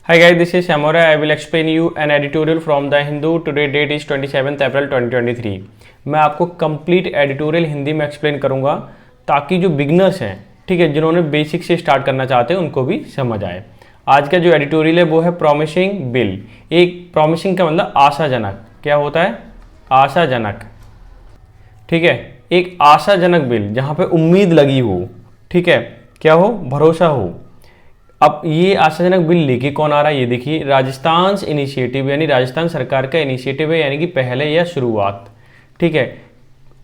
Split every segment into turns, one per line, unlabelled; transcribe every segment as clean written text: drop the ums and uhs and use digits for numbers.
Hi guys, this is Samora. I will explain you an editorial from The Hindu. Today date is 27th April 2023. मैं आपको complete editorial Hindi में explain करूंगा ताकि जो beginners हैं, ठीक है, जिन्होंने बेसिक से स्टार्ट करना चाहते हैं उनको भी समझ आए। आज का जो एडिटोरियल है वो है प्रॉमिसिंग बिल। एक प्रॉमिसिंग का मतलब आशाजनक, क्या होता है? आशाजनक, ठीक है, एक आशाजनक बिल जहाँ पे उम्मीद लगी हो, ठीक है, क्या हो? भरोसा हो। अब ये आशाजनक बिल लेके कौन आ रहा है ये देखिए, राजस्थान इनिशिएटिव यानी राजस्थान सरकार का इनिशिएटिव है, यानी कि पहले या शुरुआत, ठीक है,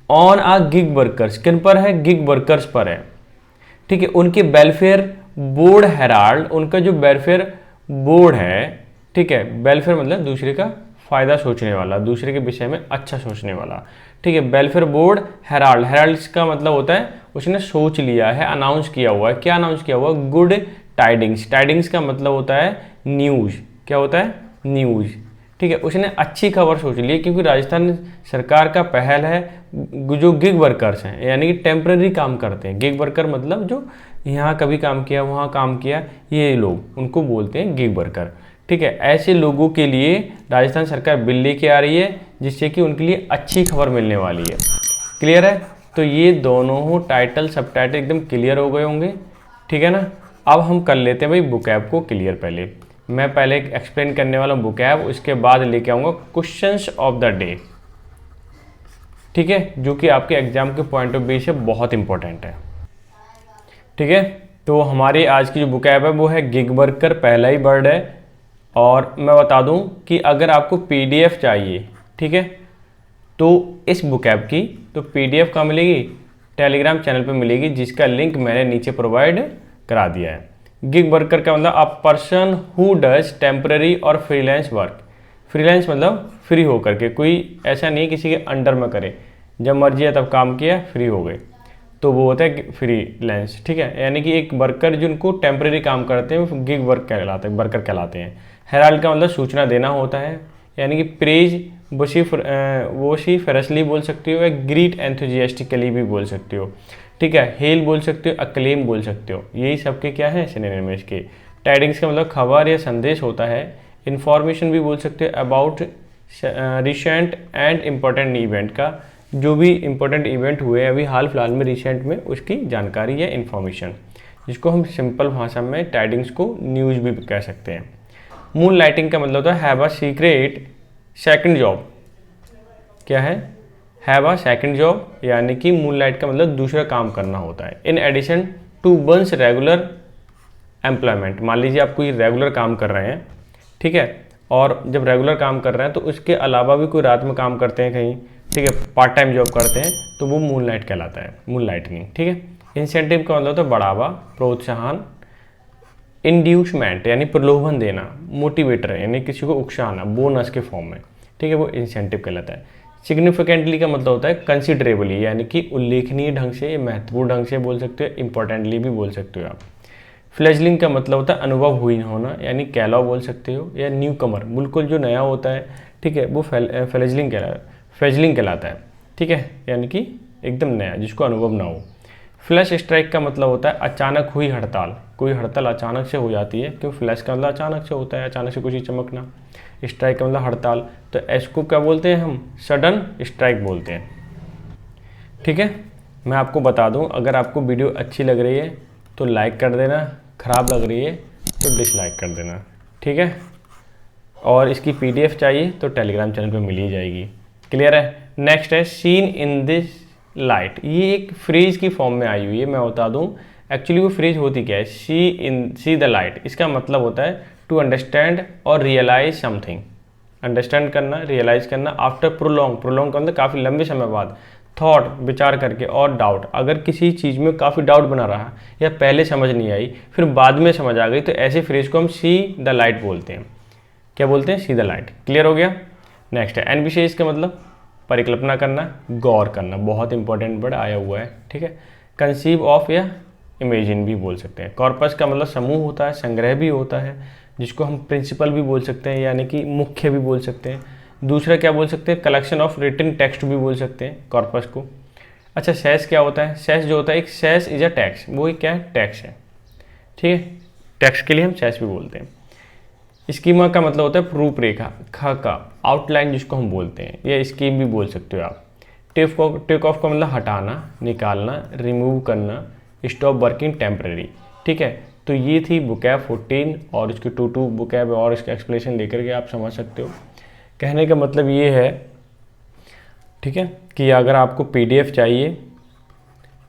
ऑन आ गिग वर्कर्स। किन पर है? गिग वर्कर्स पर है, ठीक है। उनके वेलफेयर बोर्ड हेराल्ड, उनका जो वेलफेयर बोर्ड है, ठीक है, वेलफेयर मतलब दूसरे का फायदा सोचने वाला, दूसरे के विषय में अच्छा सोचने वाला, ठीक है। वेलफेयर बोर्ड हेराल्ड, हेराल्ड का मतलब होता है उसने सोच लिया है, अनाउंस किया हुआ है। क्या अनाउंस किया हुआ? Good tidings. टाइडिंग्स का मतलब होता है न्यूज़। क्या होता है? न्यूज़, ठीक है। उसने अच्छी खबर सोच ली, क्योंकि राजस्थान सरकार का पहल है जो गिग वर्कर्स हैं, यानी कि टेम्पररी काम करते हैं। गिग वर्कर मतलब जो यहाँ कभी काम किया वहाँ काम किया, ये लोग उनको बोलते हैं गिग वर्कर, ठीक है। ऐसे लोगों के लिए राजस्थान सरकार बिल लेके आ रही है जिससे कि उनके लिए अच्छी खबर मिलने वाली है। क्लियर है? तो ये दोनों टाइटल सब टाइटल एकदम क्लियर हो गए होंगे, ठीक है ना। अब हम कर लेते हैं भाई बुकैब को क्लियर। पहले मैं एक्सप्लेन करने वाला हूँ बुकैब, उसके बाद लेके आऊँगा क्वेश्चंस ऑफ द डे, ठीक है, जो कि आपके एग्जाम के पॉइंट ऑफ व्यू से बहुत इंपॉर्टेंट है, ठीक है। तो हमारी आज की जो बुकैब है वो है गिग वर्कर, पहला ही वर्ड है। और मैं बता दूं कि अगर आपको पीडीएफ चाहिए, ठीक है, तो इस बुकैब की तो पीडीएफ कहाँ मिलेगी? टेलीग्राम चैनल पे मिलेगी, जिसका लिंक मैंने नीचे प्रोवाइड करा दिया है। गिग वर्कर का मतलब a person who does temporary और फ्रीलांस वर्क। फ्रीलांस मतलब फ्री होकर के, कोई ऐसा नहीं किसी के अंडर में करे, जब मर्जी है तब काम किया, फ्री हो गए, तो वो होता है फ्रीलांस, ठीक है। यानी कि एक वर्कर जिनको टेम्पररी काम करते हैं गिग वर्क कहलाते हैं, वर्कर कहलाते हैं। हेराल्ड का मतलब सूचना देना होता है, यानी कि प्रेज वोशिफरसली बोल सकते हो, या ग्रीट एंथुजियास्टिकली भी बोल सकते हो, ठीक है। हेल बोल सकते हो, अक्लेम बोल सकते हो, यही सबके क्या है सिनोनिम्स के। टाइडिंग्स का मतलब खबर या संदेश होता है। इन्फॉर्मेशन भी बोल सकते हो about recent and important event का, जो भी इम्पोर्टेंट इवेंट हुए अभी हाल फिलहाल में रिसेंट में, उसकी जानकारी या इन्फॉर्मेशन, जिसको हम सिंपल भाषा में टाइडिंग्स को न्यूज़ भी कह सकते हैं। मून लाइटिंग का मतलब होता है have a secret second job. क्या है? हैव अ सेकंड जॉब, यानी कि मून लाइट का मतलब दूसरा काम करना होता है। In addition to one's regular employment. मान लीजिए आप कोई रेगुलर काम कर रहे हैं, ठीक है, और जब रेगुलर काम कर रहे हैं तो उसके अलावा भी कोई रात में काम करते हैं कहीं, ठीक है, पार्ट टाइम जॉब करते हैं, तो वो मून लाइट कहलाता है, मून लाइटनिंग, ठीक है। इंसेंटिव का मतलब होता है बढ़ावा, प्रोत्साहन। इंड्यूसमेंट यानी प्रलोभन देना। मोटिवेटर यानी किसी को उकसाना, बोनस के फॉर्म में, ठीक है, वो इंसेंटिव कहलाता है। सिग्निफिकेंटली का मतलब होता है कंसिडरेबली, यानी कि उल्लेखनीय ढंग से, महत्वपूर्ण ढंग से बोल सकते हो, इंपॉर्टेंटली भी बोल सकते हो आप। फ्लेजलिंग का मतलब होता है अनुभवहीन होना, यानी कैलॉ बोल सकते हो, या न्यू कमर, बिल्कुल जो नया होता है, ठीक है, वो फ्लेजलिंग कहलाता है, ठीक है, यानी कि एकदम नया, जिसको अनुभव ना हो। फ्लैश स्ट्राइक का मतलब होता है अचानक हुई हड़ताल, कोई हड़ताल अचानक से हो जाती है, क्यों? फ्लैश का मतलब अचानक से होता है, अचानक से कुछ चमकना। स्ट्राइक का मतलब हड़ताल, तो इसको क्या बोलते हैं हम? सडन स्ट्राइक बोलते हैं, ठीक है। मैं आपको बता दूं, अगर आपको वीडियो अच्छी लग रही है तो लाइक कर देना, ख़राब लग रही है तो डिसलाइक कर देना, ठीक है। और इसकी पीडीएफ चाहिए तो टेलीग्राम चैनल पे मिल ही जाएगी। क्लियर है? नेक्स्ट है सीन इन दिस लाइट। ये एक फ्रेज की फॉर्म में आई हुई है, मैं बता दूं एक्चुअली वो फ्रेज होती क्या है। सी द लाइट, इसका मतलब होता है टू अंडरस्टैंड और रियलाइज समथिंग। अंडरस्टैंड करना, रियलाइज करना। आफ्टर प्रोलॉन्ग, प्रोलॉन्ग का मतलब काफ़ी लंबे समय बाद। थॉट विचार करके, और डाउट, अगर किसी चीज़ में काफ़ी डाउट बना रहा या पहले समझ नहीं आई फिर बाद में समझ आ गई, तो ऐसे फ्रेज को हम सी द लाइट बोलते हैं। क्या बोलते हैं? See the light. क्लियर हो गया? नेक्स्ट है एनविशेष का मतलब परिकल्पना करना, गौर करना, बहुत इंपॉर्टेंट वर्ड आया हुआ है, ठीक है। कंसीव ऑफ या इमेजिन भी बोल सकते हैं। कॉर्पस का मतलब समूह होता है, संग्रह भी होता है, जिसको हम प्रिंसिपल भी बोल सकते हैं, यानी कि मुख्य भी बोल सकते हैं। दूसरा क्या बोल सकते हैं? कलेक्शन ऑफ रिटन टेक्स्ट भी बोल सकते हैं कॉर्पस को। अच्छा, सेस क्या होता है? सेस जो होता है, एक सेस इज अ टैक्स, वो क्या है? टैक्स है, ठीक है। टैक्स के लिए हम सेस भी बोलते हैं। स्कीमा का मतलब होता है रूपरेखा, ख का आउटलाइन जिसको हम बोलते हैं, या स्कीम भी बोल सकते हो आप। टेक ऑफ का मतलब हटाना, निकालना, रिमूव करना, स्टॉप वर्किंग टेम्परेरी। ठीक है, तो ये थी बुकैब 14 और इसकी टू बुकैब और इसका एक्सप्लेनेशन लेकर के आप समझ सकते हो। कहने का मतलब ये है, ठीक है, कि अगर आपको PDF चाहिए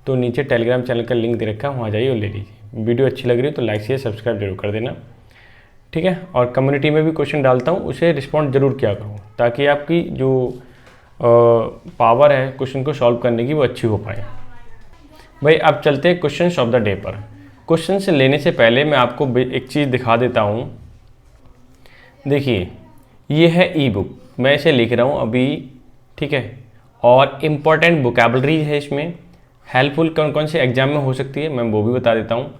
तो नीचे टेलीग्राम चैनल का लिंक दे रखा है, वहाँ जाइए और ले लीजिए। वीडियो अच्छी लग रही है तो लाइक शेयर सब्सक्राइब जरूर कर देना। ठीक है, और कम्युनिटी में भी क्वेश्चन डालता हूँ, उसे रिस्पॉन्ड जरूर किया करूँ, ताकि आपकी जो पावर है क्वेश्चन को सॉल्व करने की वो अच्छी हो पाए। भाई अब चलते हैं क्वेश्चन ऑफ द डे पर। क्वेश्चन से लेने से पहले मैं आपको एक चीज़ दिखा देता हूँ। देखिए, ये है ई बुक, मैं इसे लिख रहा हूँ अभी। ठीक है, और इम्पॉर्टेंट वोकैबुलरी है इसमें। हेल्पफुल कौन कौन से एग्जाम में हो सकती है मैं वो भी बता देता हूँ।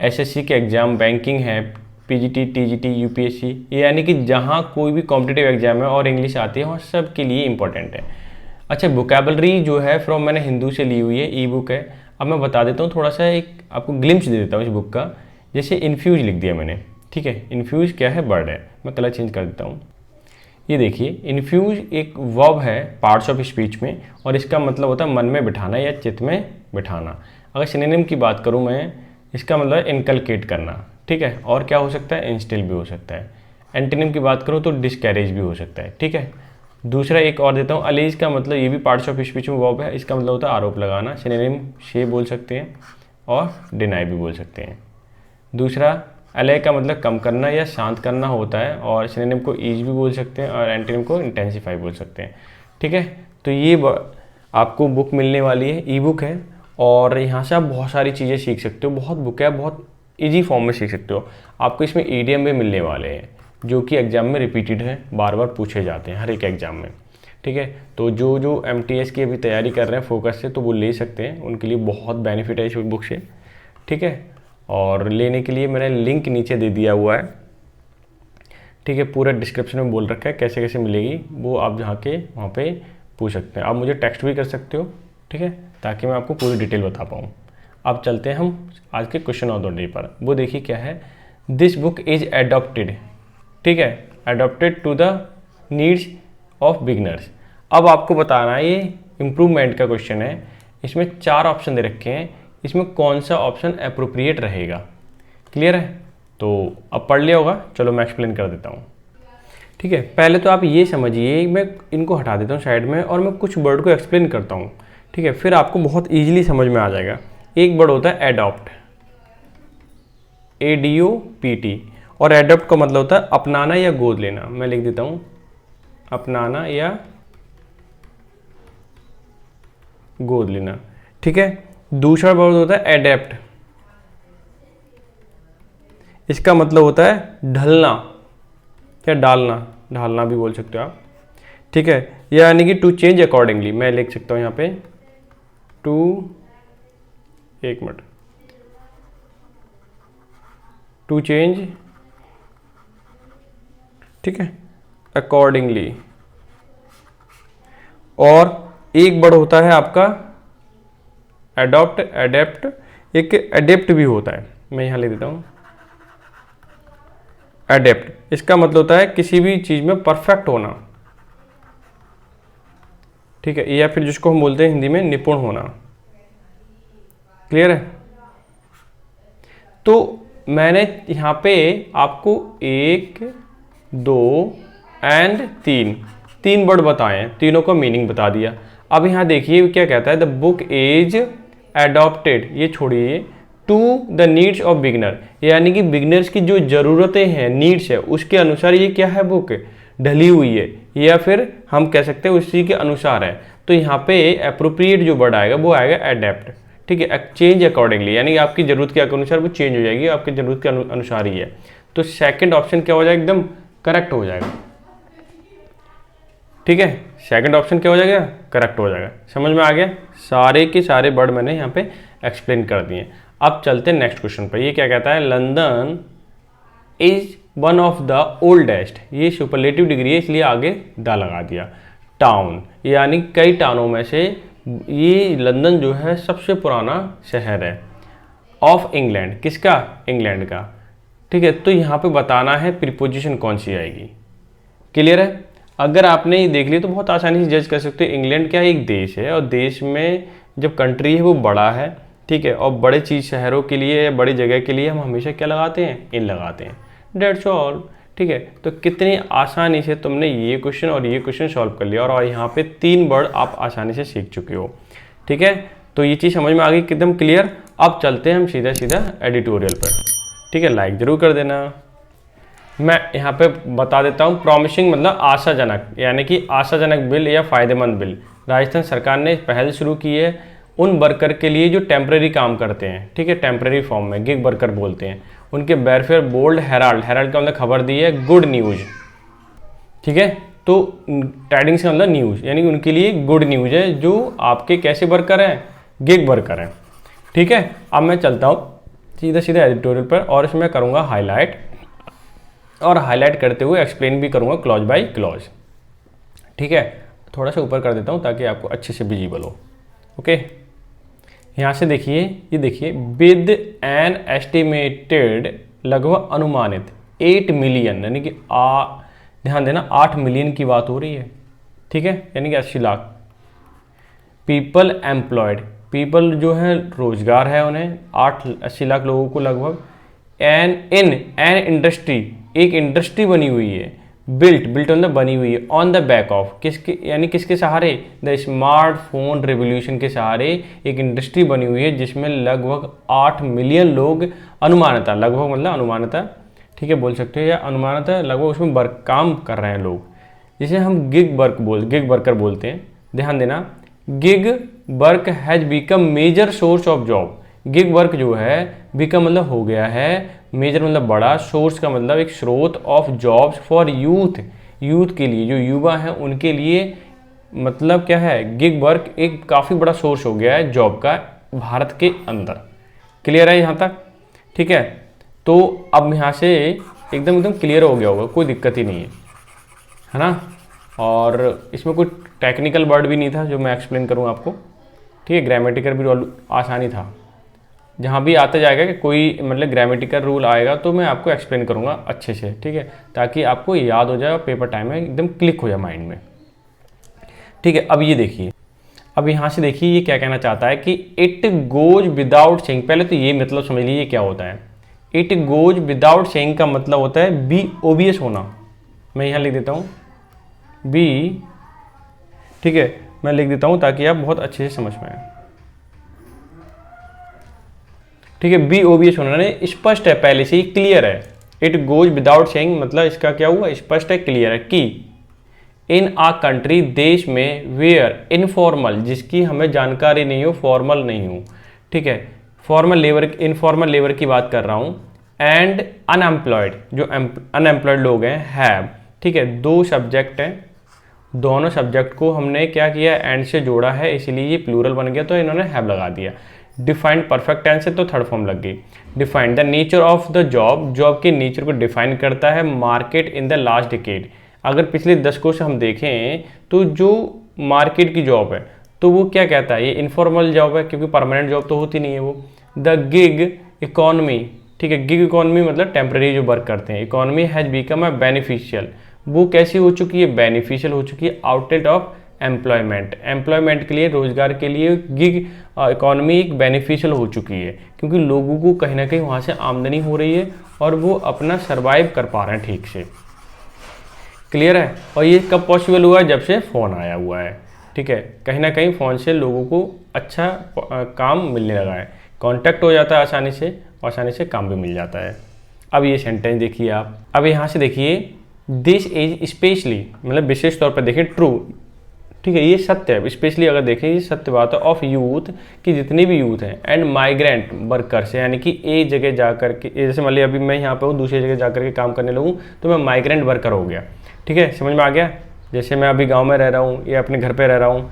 SSC के एग्ज़ाम, बैंकिंग है, PGT, TGT, UPSC, यानी कि जहाँ कोई भी कॉम्पिटिटिव एग्जाम है और इंग्लिश आती है, वहाँ सब के लिए इंपॉर्टेंट है। अच्छा, वोकैबुलरी जो है फ्रॉम मैंने हिंदू से ली हुई है, ई बुक है। अब मैं बता देता हूँ, थोड़ा सा एक आपको ग्लिम्स दे देता हूँ इस बुक का। जैसे इन्फ्यूज लिख दिया मैंने, ठीक है, इन्फ्यूज क्या है, वर्ड है, मैं कलर चेंज कर देता हूँ। ये देखिए, इन्फ्यूज एक वर्ब है पार्ट्स ऑफ स्पीच में, और इसका मतलब होता है मन में बिठाना या चित्त में बिठाना। अगर सिनोनिम की बात करूँ मैं, इसका मतलब है इनकलकेट करना। ठीक है, और क्या हो सकता है, इंस्टिल भी हो सकता है। एंटोनिम की बात करूँ तो डिस्कैरेज भी हो सकता है। ठीक है, दूसरा एक और देता हूँ, अलेज का मतलब ये भी पार्ट्स ऑफ स्पीच में वर्ब है, इसका मतलब होता है आरोप लगाना। सिनोनिम शे बोल सकते हैं और डिनाई भी बोल सकते हैं। दूसरा अले का मतलब कम करना या शांत करना होता है, और सिनोनिम को ईज भी बोल सकते हैं और एंटोनिम को इंटेंसिफाई बोल सकते हैं। ठीक है, तो ये आपको बुक मिलने वाली है, ई बुक है, और यहाँ से आप बहुत सारी चीज़ें सीख सकते हो। बहुत बुक है, बहुत ईजी फॉर्म में सीख सकते हो। आपको इसमें ईडीएम भी मिलने वाले हैं, जो कि एग्जाम में रिपीटेड है, बार बार पूछे जाते हैं हर एक एग्जाम में। ठीक है, तो जो MTS की अभी तैयारी कर रहे हैं फोकस से, तो वो ले सकते हैं, उनके लिए बहुत बेनिफिट है इस बुक से। ठीक है, और लेने के लिए मैंने लिंक नीचे दे दिया हुआ है। ठीक है, पूरा डिस्क्रिप्शन में बोल रखा है कैसे कैसे मिलेगी, वो आप जहाँ के वहाँ पे पूछ सकते हैं। आप मुझे टेक्स्ट भी कर सकते हो, ठीक है, ताकि मैं आपको पूरी डिटेल बता पाऊँ। अब चलते हैं हम आज के क्वेश्चन ऑफ द डे पर। वो देखिए क्या है, दिस बुक इज एडॉप्टेड, ठीक है, adopted to the needs of beginners. अब आपको बताना है, ये इम्प्रूवमेंट का क्वेश्चन है, इसमें 4 ऑप्शन दे रखे हैं, इसमें कौन सा ऑप्शन अप्रोप्रिएट रहेगा। क्लियर है, तो अब पढ़ लिया होगा, चलो मैं एक्सप्लेन कर देता हूँ। ठीक है, पहले तो आप ये समझिए, मैं इनको हटा देता हूँ साइड में और मैं कुछ वर्ड को एक्सप्लेन करता हूँ। ठीक है, फिर आपको बहुत ईजिली समझ में आ जाएगा। एक वर्ड होता है एडॉप्ट, ADOPT, और एडॉप्ट का मतलब होता है अपनाना या गोद लेना। मैं लिख देता हूँ, अपनाना या गोद लेना। ठीक है, दूसरा वर्ड होता है एडेप्ट, इसका मतलब होता है ढलना या डालना, ढालना भी बोल सकते हो आप। ठीक है, यानी कि टू चेंज अकॉर्डिंगली। मैं लिख सकता हूँ यहाँ पे टू, एक मिनट, टू चेंज, ठीक है, अकॉर्डिंगली। और एक वर्ड होता है आपका एडॉप्ट, एडेप्ट, एक एडेप्ट भी होता है। मैं यहाँ लिख देता हूँ एडेप्ट, इसका मतलब होता है किसी भी चीज़ में परफेक्ट होना। ठीक है, या फिर जिसको हम बोलते हैं हिंदी में निपुण होना। क्लियर है, तो मैंने यहाँ पे आपको 1, 2 एंड 3 वर्ड बताए हैं, तीनों का मीनिंग बता दिया। अब यहाँ देखिए क्या कहता है, द बुक इज एडॉप्टेड, ये छोड़िए, to the needs of beginner, यानी कि बिगनर्स की जो ज़रूरतें हैं, नीड्स है, उसके अनुसार ये क्या है, बुक ढली हुई है, या फिर हम कह सकते हैं उसी के अनुसार है। तो यहाँ पे अप्रोप्रिएट जो वर्ड आएगा वो आएगा एडेप्ट। ठीक है, चेंज अकॉर्डिंगली, यानी आपकी ज़रूरत के अनुसार वो चेंज हो जाएगी, आपकी ज़रूरत के अनुसार ही है। तो सेकंड ऑप्शन क्या हो जाएगा, एकदम करेक्ट हो जाएगा। ठीक है, सेकंड ऑप्शन क्या हो जाएगा, करेक्ट हो जाएगा। समझ में आ गया, सारे के सारे वर्ड मैंने यहाँ पे एक्सप्लेन कर दिए। अब चलते हैं नेक्स्ट क्वेश्चन पर। ये क्या कहता है, London is one of the oldest, ये सुपरलेटिव डिग्री है इसलिए आगे द लगा दिया, टाउन, यानी कई टाउनों में से ये लंदन जो है सबसे पुराना शहर है, ऑफ इंग्लैंड, किसका, इंग्लैंड का। ठीक है, तो यहाँ पे बताना है प्रीपोजिशन कौन सी आएगी। क्लियर है? अगर आपने ये देख लिया तो बहुत आसानी से जज कर सकते हो। इंग्लैंड क्या है, एक देश है, और देश में जब कंट्री है वो बड़ा है, ठीक है, और बड़े चीज़ शहरों के लिए, बड़ी जगह के लिए हम हमेशा क्या लगाते हैं, इन लगाते हैं। That's all. ठीक है, तो कितनी आसानी से तुमने ये क्वेश्चन और ये क्वेश्चन सॉल्व कर लिया, और यहाँ पे 3 वर्ड आप आसानी से सीख चुके हो। ठीक है, तो ये चीज़ समझ में आ गई एकदम क्लियर। अब चलते हैं हम सीधा सीधा एडिटोरियल पर। ठीक है, लाइक ज़रूर कर देना। मैं यहाँ पे बता देता हूँ, प्रॉमिसिंग मतलब आशाजनक, यानी कि आशाजनक बिल या फ़ायदेमंद बिल। राजस्थान सरकार ने पहल शुरू की है उन वर्कर के लिए जो टेम्प्रेरी काम करते हैं, ठीक है, टेम्प्रेरी फॉर्म में गिग वर्कर बोलते हैं, उनके वेलफेयर बोल्ड हेराल्ड, हेराल्ड का मतलब खबर दी है, गुड न्यूज़। ठीक है, तो टाइडिंग्स का मतलब न्यूज़, यानी कि उनके लिए गुड न्यूज़ है जो आपके कैसे वर्कर हैं, गिग वर्कर हैं। ठीक है, अब मैं चलता हूँ सीधा सीधा एडिटोरियल पर, और इसमें करूँगा हाईलाइट, और हाईलाइट करते हुए एक्सप्लेन भी करूँगा क्लॉज बाय क्लॉज। ठीक है, थोड़ा सा ऊपर कर देता हूँ ताकि आपको अच्छे से विजिबल हो। ओके, यहाँ से देखिए, ये देखिए, विद एन एस्टिमेटेड, लगभग अनुमानित 8 मिलियन, यानी कि ध्यान देना 8 मिलियन की बात हो रही है। ठीक है, यानी कि 80 लाख पीपल एम्प्लॉयड, पीपल जो है रोजगार है उन्हें, 80 लाख लोगों को लगभग। इन एन इंडस्ट्री, एक इंडस्ट्री बनी हुई है, बिल्ट मतलब बनी हुई है, ऑन द बैक ऑफ, किसके, यानी किसके सहारे, द स्मार्टफोन रेवोल्यूशन के सहारे एक इंडस्ट्री बनी हुई है जिसमें लगभग 8 मिलियन लोग अनुमानतः, लगभग मतलब अनुमानतः, ठीक है, बोल सकते हो, या अनुमानतः लगभग उसमें वर्क काम कर रहे हैं लोग, जिसे हम गिग वर्कर बोलते हैं। ध्यान देना, gig work has become major source of job. Gig work जो है, बिकम मतलब हो गया है, मेजर मतलब बड़ा, सोर्स का मतलब एक स्रोत of jobs for youth, youth के लिए, जो युवा हैं उनके लिए, मतलब क्या है, गिग वर्क एक काफ़ी बड़ा सोर्स हो गया है जॉब का भारत के अंदर। क्लियर है यहाँ तक? ठीक है, तो अब यहाँ से एकदम क्लियर हो गया होगा, कोई दिक्कत ही नहीं है ना। और इसमें कोई टेक्निकल वर्ड भी नहीं था जो मैं एक्सप्लेन करूँ आपको। ठीक है, ग्रामेटिकल भी आसानी था, जहाँ भी आता जाएगा कि कोई मतलब ग्रामेटिकल रूल आएगा तो मैं आपको एक्सप्लेन करूँगा अच्छे से। ठीक है, ताकि आपको याद हो जाए और पेपर टाइम में एकदम क्लिक हो जाए माइंड में। ठीक है, अब ये देखिए, अब यहाँ से देखिए ये क्या कहना चाहता है कि इट गोज विदाउट सेइंग। पहले तो ये मतलब समझ लीजिए क्या होता है। इट गोज विदाउट सेइंग का मतलब होता है बी ओबियस होना। मैं यहाँ लिख देता हूँ बी, ठीक है, मैं लिख देता हूँ ताकि आप बहुत अच्छे से समझ पाएँ। ठीक है, बी ओबियस होना ने स्पष्ट है, पहले से ही क्लियर है। इट गोज विदाउट सेइंग मतलब इसका क्या हुआ, स्पष्ट है, क्लियर है कि इन आ कंट्री, देश में, वेयर इनफॉर्मल, जिसकी हमें जानकारी नहीं हो, फॉर्मल नहीं हो, ठीक है, फॉर्मल लेबर, इनफॉर्मल लेबर की बात कर रहा हूँ, एंड अनएम्प्लॉयड, जो अनएम्प्लॉयड लोग हैं, हैव, ठीक है, 2 सब्जेक्ट हैं, दोनों सब्जेक्ट को हमने क्या किया, एंड से जोड़ा है, इसीलिए ये प्लूरल बन गया, तो इन्होंने हैव लगा दिया। डिफाइंड परफेक्ट टेंस है तो थर्ड फॉर्म लग गई। Defined the nature of the job, job के नेचर को डिफाइन करता है। Market in the last decade, अगर पिछले दशकों से हम देखें तो जो मार्केट की जॉब है तो वो क्या कहता है, ये इनफॉर्मल जॉब है क्योंकि परमानेंट जॉब तो होती नहीं है वो। द गिग इकॉनमी, ठीक है, गिग इकॉनमी मतलब टेम्प्रेरी जो वर्क करते हैं। Economy has become a beneficial, वो कैसी हो चुकी है, बेनिफिशियल हो चुकी है, आउटलेट ऑफ एम्प्लॉयमेंट, एम्प्लॉयमेंट के लिए, रोजगार के लिए गिग इकॉनमी एक बेनिफिशियल हो चुकी है क्योंकि लोगों को कहीं ना कहीं वहाँ से आमदनी हो रही है और वो अपना सर्वाइव कर पा रहे हैं ठीक से। क्लियर है? और ये कब पॉसिबल हुआ है, जब से फ़ोन आया हुआ है। ठीक है, कहीं ना कहीं फ़ोन से लोगों को अच्छा काम मिलने लगा है, कांटेक्ट हो जाता है आसानी से, आसानी से काम भी मिल जाता है। अब ये सेंटेंस देखिए आप, अब यहाँ से देखिए, दिस इज स्पेशली मतलब विशेष तौर पर देखिए ट्रू, ठीक है, ये सत्य है, स्पेशली अगर देखें ये सत्य बात है, ऑफ यूथ कि जितने भी यूथ हैं, एंड माइग्रेंट वर्कर्स, यानी कि एक जगह जाकर के, जैसे मान लिया अभी मैं यहाँ पे हूँ, दूसरी जगह जाकर के काम करने लगूँ तो मैं माइग्रेंट वर्कर हो गया। ठीक है, समझ में आ गया? जैसे मैं अभी गाँव में रह रहा हूँ या अपने घर पर रह रहा हूँ,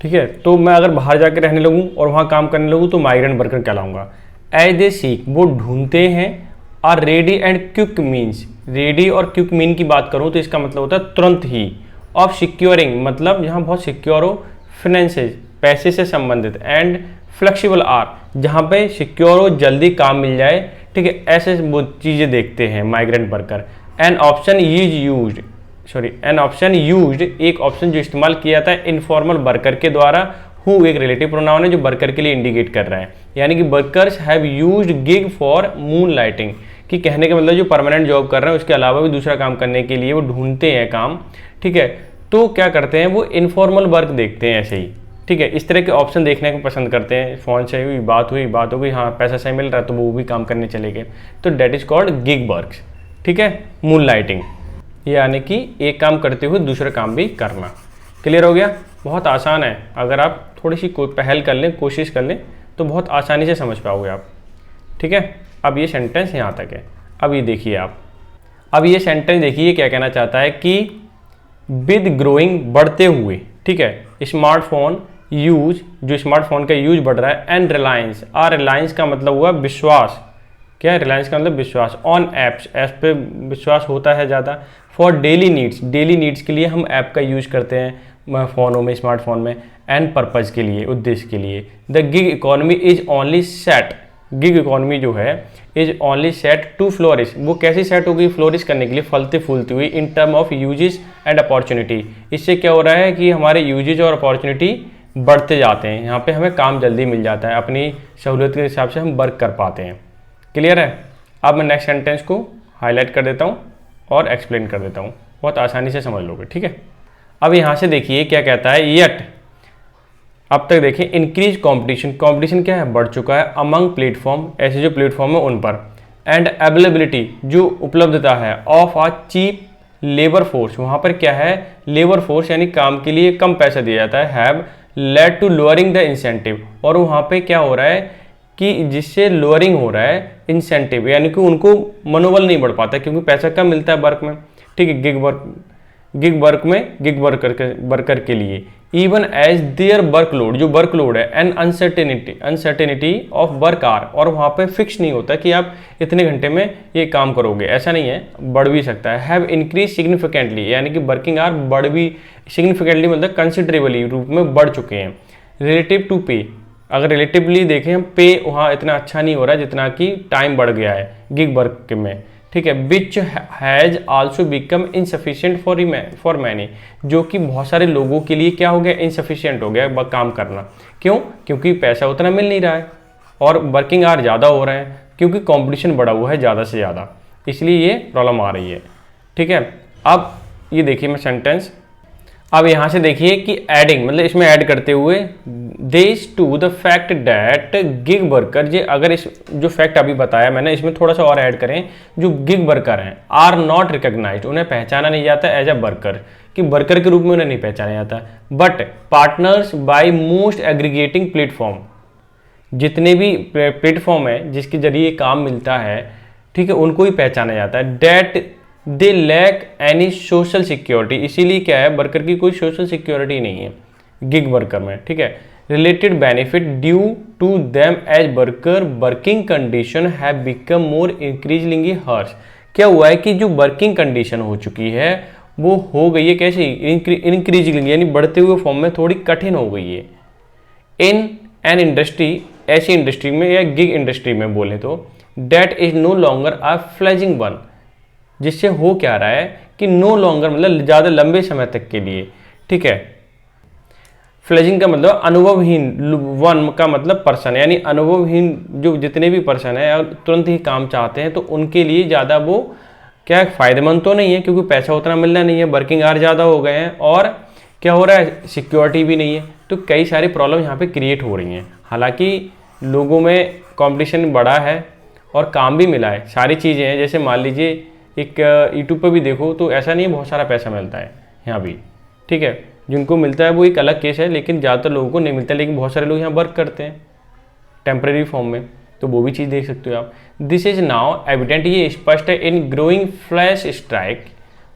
ठीक है, तो मैं अगर बाहर जाकर रहने लगूँ और वहाँ काम करने लगूँ तो माइग्रेंट वर्कर कहलाऊँगा। एज दे सीक, वो ढूंढते हैं, और ready and quick means, ready और क्विक मीन की बात करूँ तो इसका मतलब होता है तुरंत ही। ऑफ सिक्योरिंग मतलब जहाँ बहुत सिक्योर हो, फिनेंसेज पैसे से संबंधित, एंड फ्लेक्सिबल आर जहाँ पे सिक्योर हो, जल्दी काम मिल जाए, ठीक है, ऐसे वो चीज़ें देखते हैं migrant worker. An option used, एक ऑप्शन जो इस्तेमाल किया था इनफॉर्मल वर्कर के द्वारा, हु एक रिलेटिव प्रोनाउन है जो वर्कर के लिए इंडिकेट कर रहा है, यानी कि workers have used gig for moon lighting, कि कहने का मतलब जो परमानेंट जॉब कर रहे हैं उसके अलावा भी दूसरा काम करने के लिए वो ढूंढते हैं काम, ठीक है, तो क्या करते हैं वो इनफॉर्मल वर्क देखते हैं ऐसे ही, ठीक है, इस तरह के ऑप्शन देखने को पसंद करते हैं। फ़ोन से हुई बात हो गई, हाँ पैसा सही मिल रहा है तो वो भी काम करने चले गए, तो that is called gig works, ठीक है, मून लाइटिंग, यानी कि एक काम करते हुए दूसरा काम भी करना। क्लियर हो गया? बहुत आसान है, अगर आप थोड़ी सी पहल कर लें, कोशिश कर लें तो बहुत आसानी से समझ पाओगे आप, ठीक है। अब ये सेंटेंस यहाँ तक है। अब ये देखिए आप, अब ये सेंटेंस देखिए क्या कहना चाहता है कि विद ग्रोइंग, बढ़ते हुए, ठीक है, स्मार्टफोन यूज, जो स्मार्टफोन का यूज बढ़ रहा है, एंड रिलायंस, रिलायंस का मतलब हुआ विश्वास, क्या है रिलायंस का मतलब विश्वास, ऑन ऐप्स, ऐप पे विश्वास होता है ज़्यादा, फॉर डेली नीड्स के लिए हम ऐप का यूज करते हैं फ़ोनों में, स्मार्टफोन में, एंड पर्पज़ के लिए, उद्देश्य के लिए। The gig economy is only set, gig economy जो है is only set to flourish, वो कैसे सेट होगी फ्लोरिश करने के लिए, फलते फूलती हुई, in term of uses and opportunity. इससे क्या हो रहा है कि हमारे यूजेज और अपॉर्चुनिटी बढ़ते जाते हैं, यहाँ पे हमें काम जल्दी मिल जाता है, अपनी सहूलियत के हिसाब से हम वर्क कर पाते हैं। क्लियर है? अब मैं नेक्स्ट सेंटेंस को हाईलाइट कर देता हूँ और एक्सप्लेन कर देता हूँ, बहुत आसानी से समझ लोगे, ठीक है। अब यहाँ से देखिए क्या कहता है, येट, अब तक देखिए इंक्रीज कंपटीशन क्या है, बढ़ चुका है, अमंग प्लेटफॉर्म, ऐसे जो प्लेटफॉर्म है उन पर, एंड अवेलेबिलिटी, जो उपलब्धता है, of a cheap labour force, वहाँ पर क्या है, लेबर फोर्स यानी काम के लिए कम पैसा दिया जाता है, have led to lowering the incentive, और वहाँ पे क्या हो रहा है कि जिससे लोअरिंग हो रहा है इंसेंटिव, यानी कि उनको मनोबल नहीं बढ़ पाता क्योंकि पैसा कम मिलता है वर्क में, ठीक है, गिग वर्कर के लिए, इवन एज देयर वर्कलोड, जो वर्कलोड है, and uncertainty of work hour, और वहाँ पे फिक्स नहीं होता कि आप इतने घंटे में ये काम करोगे, ऐसा नहीं है, बढ़ भी सकता है, हैव इंक्रीज सिग्निफिकेंटली, यानी कि वर्किंग आवर बढ़ भी, सिग्निफिकेंटली मतलब कंसिडरेबली रूप में बढ़ चुके हैं, रिलेटिव टू पे, अगर रिलेटिवली देखें हम, पे वहाँ इतना अच्छा नहीं हो रहा है जितना कि टाइम बढ़ गया है गिग वर्क में, ठीक है, which has also become insufficient for many, जो कि बहुत सारे लोगों के लिए क्या हो गया, इनसफिशिएंट हो गया काम करना, क्यों, क्योंकि पैसा उतना मिल नहीं रहा है और वर्किंग आवर ज़्यादा हो रहे हैं, क्योंकि कंपटीशन बढ़ा हुआ है ज़्यादा से ज़्यादा, इसलिए ये प्रॉब्लम आ रही है, ठीक है। अब ये देखिए मैं सेंटेंस, अब यहाँ से देखिए कि एडिंग मतलब इसमें ऐड करते हुए, this to the fact that gig worker, ये अगर इस जो फैक्ट अभी बताया मैंने इसमें थोड़ा सा और ऐड करें, जो गिग वर्कर हैं आर नॉट रिकॉग्नाइज्ड, उन्हें पहचाना नहीं जाता एज अ वर्कर, कि वर्कर के रूप में उन्हें नहीं पहचाना जाता, but partners by most aggregating platform, जितने भी प्लेटफॉर्म है जिसके जरिए काम मिलता है, ठीक है, उनको ही पहचाना जाता है, that they lack any social security, इसीलिए क्या है वर्कर की कोई सोशल सिक्योरिटी नहीं है गिग वर्कर में, ठीक है, related benefit due to them as worker working condition have become more increasingly harsh, क्या हुआ है कि जो वर्किंग कंडीशन हो चुकी है वो हो गई है कैसी, इंक्रीजिंग यानी बढ़ते हुए फॉर्म में थोड़ी कठिन हो गई है, इन एन इंडस्ट्री, ऐसी इंडस्ट्री में या गिग इंडस्ट्री में बोले तो, that is no longer a fledgling one, जिससे हो क्या रहा है कि नो लॉन्गर मतलब ज़्यादा लंबे समय तक के लिए, ठीक है, फ्लेजिंग का मतलब अनुभवहीन, वन का मतलब पर्सन, यानी अनुभवहीन जो जितने भी पर्सन है और तुरंत ही काम चाहते हैं तो उनके लिए ज़्यादा वो क्या फ़ायदेमंद तो नहीं है, क्योंकि पैसा उतना मिलना नहीं है, वर्किंग आवर ज़्यादा हो गए हैं और क्या हो रहा है सिक्योरिटी भी नहीं है, तो कई सारी प्रॉब्लम यहाँ पे क्रिएट हो रही हैं। हालांकि लोगों में कंपटीशन बढ़ा है और काम भी मिला है, सारी चीज़ें हैं, जैसे मान लीजिए एक यूट्यूब पर भी देखो तो ऐसा नहीं है बहुत सारा पैसा मिलता है यहाँ भी, ठीक है, जिनको मिलता है वो एक अलग केस है, लेकिन ज़्यादातर लोगों को नहीं मिलता, लेकिन बहुत सारे लोग यहाँ वर्क करते हैं टेम्प्रेरी फॉर्म में, तो वो भी चीज़ देख सकते हो आप। दिस इज नाउ एविडेंट, ये स्पष्ट है, in growing flash strike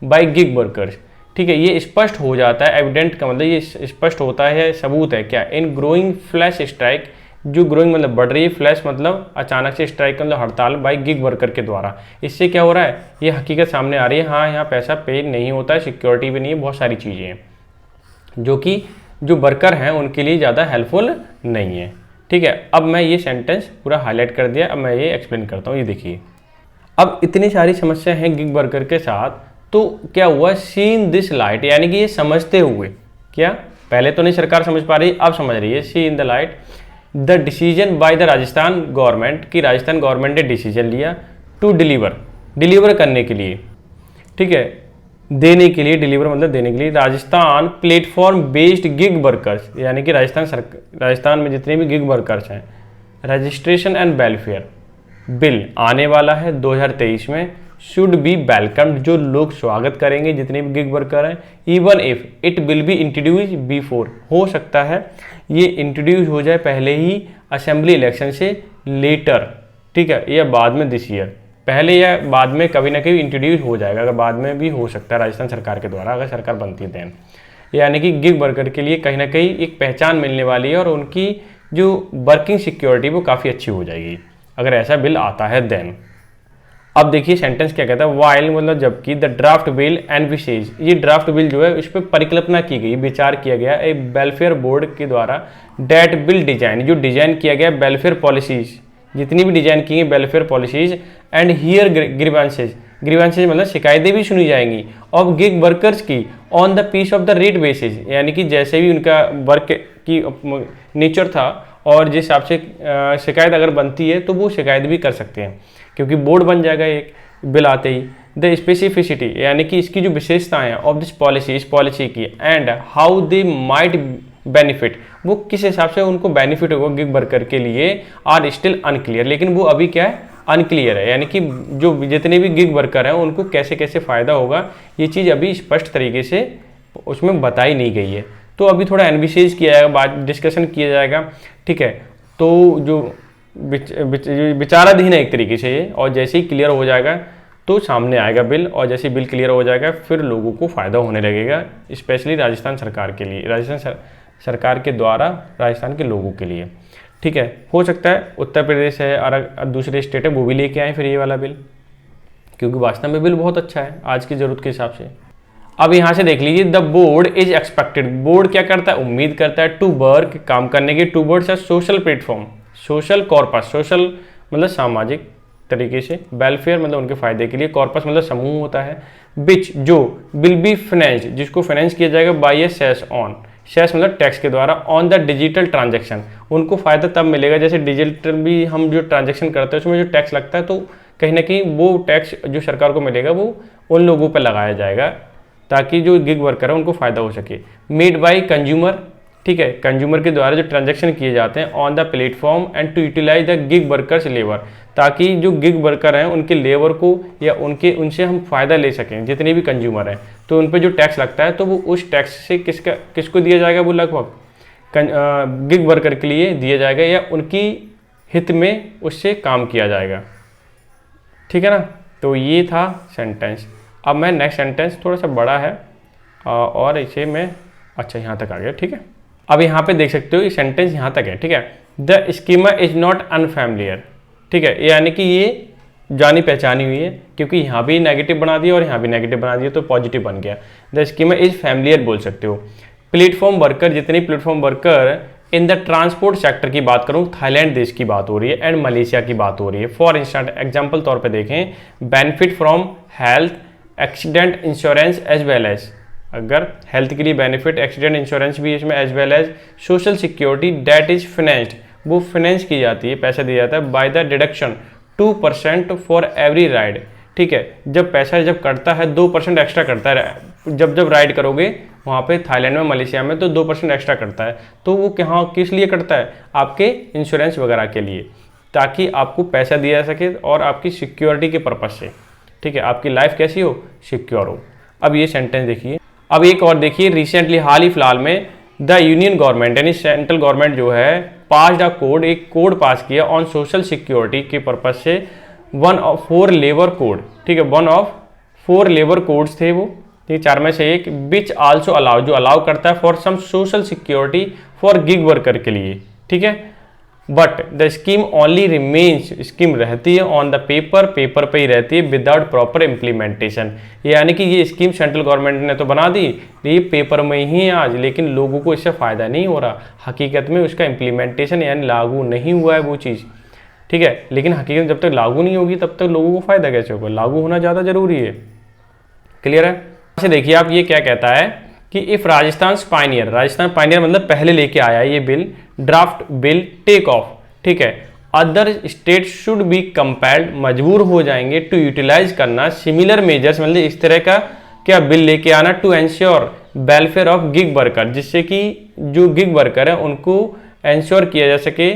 by gig workers, ठीक है, ये स्पष्ट हो जाता है, एविडेंट का मतलब ये स्पष्ट होता है, सबूत है क्या, इन ग्रोइंग फ्लैश स्ट्राइक, जो ग्रोइंग मतलब बढ़ रही है, फ्लैश मतलब अचानक से, स्ट्राइक मतलब हड़ताल, बाय गिग वर्कर के द्वारा, इससे क्या हो रहा है, ये हकीकत सामने आ रही है, हाँ यहाँ पैसा पे नहीं होता है, सिक्योरिटी भी नहीं है, बहुत सारी चीज़ें हैं जो कि जो वर्कर हैं उनके लिए ज़्यादा हेल्पफुल नहीं है, ठीक है, अब मैं ये सेंटेंस पूरा हाईलाइट कर दिया, अब मैं ये एक्सप्लेन करता हूँ। ये देखिए, अब इतनी सारी समस्या हैं गिग वर्कर के साथ, तो क्या हुआ, सीन दिस लाइट, यानी कि ये समझते हुए, क्या पहले तो नहीं सरकार समझ पा रही, अब समझ रही है, see in the light the decision by the Rajasthan government, कि राजस्थान गवर्नमेंट ने डिसीजन लिया टू डिलीवर करने के लिए, ठीक है, देने के लिए, डिलीवर मतलब देने के लिए, Rajasthan platform based gig workers, यानी कि राजस्थान में जितने भी गिग वर्कर्स हैं, रजिस्ट्रेशन एंड वेलफेयर बिल आने वाला है 2023 में, शुड बी वेलकम्ड, जो लोग स्वागत करेंगे जितने भी गिग वर्कर हैं, even if it will be introduce before, हो सकता है ये इंट्रोड्यूस हो जाए पहले ही असेंबली इलेक्शन से लेटर, ठीक है, या बाद में दिस ईयर, पहले या बाद में कभी ना कभी इंट्रोड्यूस हो जाएगा, अगर बाद में भी हो सकता है राजस्थान सरकार के द्वारा, अगर सरकार बनती है देन, यानी कि गिग वर्कर के लिए कहीं ना कहीं एक पहचान मिलने वाली है और उनकी जो वर्किंग सिक्योरिटी वो काफ़ी अच्छी हो जाएगी अगर ऐसा बिल आता है देन। अब देखिए सेंटेंस क्या कहता है, वाइल मतलब जबकि द ड्राफ्ट बिल एंड विशेष, ये ड्राफ्ट बिल जो है इस पर परिकल्पना की गई, विचार किया गया एक वेलफेयर बोर्ड के द्वारा, डेट बिल डिजाइन, जो डिजाइन किया गया वेलफेयर पॉलिसीज, जितनी भी डिजाइन की गई welfare policies, and hear grievances मतलब शिकायतें भी सुनी जाएंगी ऑफ गिग वर्कर्स की on the piece of the rate basis, यानी कि जैसे भी उनका वर्क की नेचर था और जिस हिसाब से शिकायत अगर बनती है तो वो शिकायत भी कर सकते हैं, क्योंकि बोर्ड बन जाएगा एक बिल आते ही। द स्पेसिफिसिटी यानी कि इसकी जो विशेषताएं हैं ऑफ दिस पॉलिसी, इस पॉलिसी की, and how they might benefit, वो किस हिसाब से उनको बेनिफिट होगा गिग वर्कर के लिए, आर स्टिल अनक्लियर, लेकिन वो अभी क्या है, अनक्लियर है, यानी कि जो जितने भी गिग वर्कर हैं उनको कैसे कैसे फ़ायदा होगा ये चीज़ अभी स्पष्ट तरीके से उसमें बताई नहीं गई है। तो अभी थोड़ा एनविशेज किया जाएगा, बात डिस्कशन किया जाएगा, ठीक है, तो जो विचाराधीन है एक तरीके से ये, और जैसे ही क्लियर हो जाएगा तो सामने आएगा बिल, और जैसे बिल क्लियर हो जाएगा फिर लोगों को फ़ायदा होने लगेगा, स्पेशली राजस्थान सरकार के लिए, राजस्थान सरकार के द्वारा राजस्थान के लोगों के लिए, ठीक है। हो सकता है उत्तर प्रदेश है और दूसरे स्टेट है वो भी लेके आए फिर ये वाला बिल, क्योंकि वास्तव में बिल बहुत अच्छा है आज की ज़रूरत के हिसाब से। अब यहाँ से देख लीजिए, the board is expected, board क्या करता है, उम्मीद करता है, टू वर्क काम करने की, towards social platform, social corpus, social मतलब सामाजिक तरीके से, वेलफेयर मतलब उनके फायदे के लिए, कॉर्पस मतलब समूह होता है, बिच जो विल बी फाइनेंस्ड जिसको फाइनेंस किया जाएगा, bye A cess on, cess मतलब टैक्स के द्वारा, ऑन द डिजिटल ट्रांजैक्शन, उनको फायदा तब मिलेगा जैसे डिजिटल भी हम जो ट्रांजैक्शन करते हैं उसमें जो टैक्स लगता है, तो कहीं ना कहीं वो टैक्स जो सरकार को मिलेगा वो उन लोगों पर लगाया जाएगा ताकि जो गिग वर्कर है उनको फायदा हो सके। मेड बाय कंज्यूमर, ठीक है, कंज्यूमर के द्वारा जो ट्रांजैक्शन किए जाते हैं on the platform and to utilise the gig workers labour, ताकि जो गिग वर्कर हैं उनके लेबर को या उनसे हम फायदा ले सकें, जितने भी कंज्यूमर हैं, तो उन पर जो टैक्स लगता है तो वो उस टैक्स से किसको दिया जाएगा, वो लगभग गिग वर्कर के लिए दिया जाएगा या उनकी हित में उससे काम किया जाएगा, ठीक है ना। तो ये था सेंटेंस। अब मैं नेक्स्ट सेंटेंस थोड़ा सा बड़ा है और इसे मैं अच्छा यहाँ तक आ गया, ठीक है। अब यहाँ पे देख सकते हो ये सेंटेंस यहाँ तक है, ठीक है। The schema is not unfamiliar, ठीक है, यानी कि ये जानी पहचानी हुई है, क्योंकि यहाँ भी नेगेटिव बना दिया और यहाँ भी नेगेटिव बना दिया तो पॉजिटिव बन गया। द स्कीमा इज फैमिलियर बोल सकते हो। प्लेटफॉर्म वर्कर, जितने platform worker in the transport sector की बात करूँ, थाईलैंड देश की बात हो रही है एंड मलेशिया की बात हो रही है। फॉर इंस्टेंट एग्जाम्पल तौर पर देखें, benefit from health accident insurance as well as, अगर हेल्थ के लिए बेनिफिट, एक्सीडेंट इंश्योरेंस भी इसमें, as well as social security that is financed, वो फाइनेंस की जाती है, पैसा दिया जाता है, by the deduction 2% for every ride, ठीक है। जब पैसा जब कटता है 2% एक्स्ट्रा करता है, जब राइड करोगे वहाँ पे थाईलैंड में, मलेशिया में, तो 2% एक्स्ट्रा करता है। तो वो कहाँ किस लिए करता है, आपके इंश्योरेंस वगैरह के लिए, ताकि आपको पैसा दिया जा सके और आपकी सिक्योरिटी के पर्पज से, ठीक है, आपकी लाइफ कैसी हो, सिक्योर हो। अब ये सेंटेंस देखिए, अब एक और देखिए, रिसेंटली हाल ही फिलहाल में द यूनियन गवर्नमेंट यानी सेंट्रल गवर्नमेंट जो है पास्ड अ कोड, एक कोड पास किया ऑन सोशल सिक्योरिटी के पर्पज से, 1 of 4 लेबर कोड, ठीक है, 1 of 4 लेबर कोड्स थे वो, ठीक, 4 में से एक, विच आल्सो अलाउ, जो अलाउ करता है for some social security for gig worker के लिए, ठीक है। But the scheme only remains, scheme रहती है ऑन द पेपर, पेपर पे ही रहती है, विदाउट प्रॉपर इम्प्लीमेंटेशन। यानी कि ये स्कीम सेंट्रल गवर्नमेंट ने तो बना दी, ये पेपर में ही है आज, लेकिन लोगों को इससे फ़ायदा नहीं हो रहा, हकीकत में उसका इम्प्लीमेंटेशन यानी लागू नहीं हुआ है वो चीज़, ठीक है। लेकिन हकीकत में जब तक लागू नहीं होगी तब तक लोगों को फ़ायदा कैसे होगा, लागू होना ज़्यादा ज़रूरी है। क्लियर है। अच्छा देखिए आप, ये क्या कहता है कि if Rajasthan pioneer, Rajasthan pioneer मतलब पहले लेके आया ये bill, draft bill take off, ठीक है, other state should be compelled, मजबूर हो जाएंगे टू यूटिलाइज करना सिमिलर मेजर्स, मतलब इस तरह का क्या बिल लेके आना, to ensure welfare of gig worker, जिससे कि जो गिग वर्कर है उनको एंश्योर किया जा सके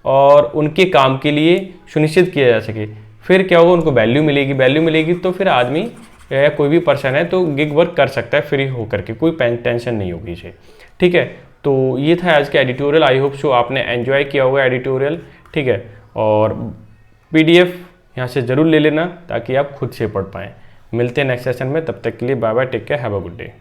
और उनके काम के लिए सुनिश्चित किया जा सके। फिर क्या होगा, उनको वैल्यू मिलेगी, वैल्यू मिलेगी तो फिर आदमी या कोई भी पर्सन है तो गिग वर्क कर सकता है फ्री होकर के, कोई टेंशन नहीं होगी इसे, ठीक है। तो ये था आज का एडिटोरियल, आई होप सो आपने एंजॉय किया होगा एडिटोरियल, ठीक है। और पीडीएफ यहाँ से ज़रूर ले लेना ताकि आप खुद से पढ़ पाएँ। मिलते हैं नेक्स्ट सेशन में, तब तक के लिए bye bye, take care, have a good day.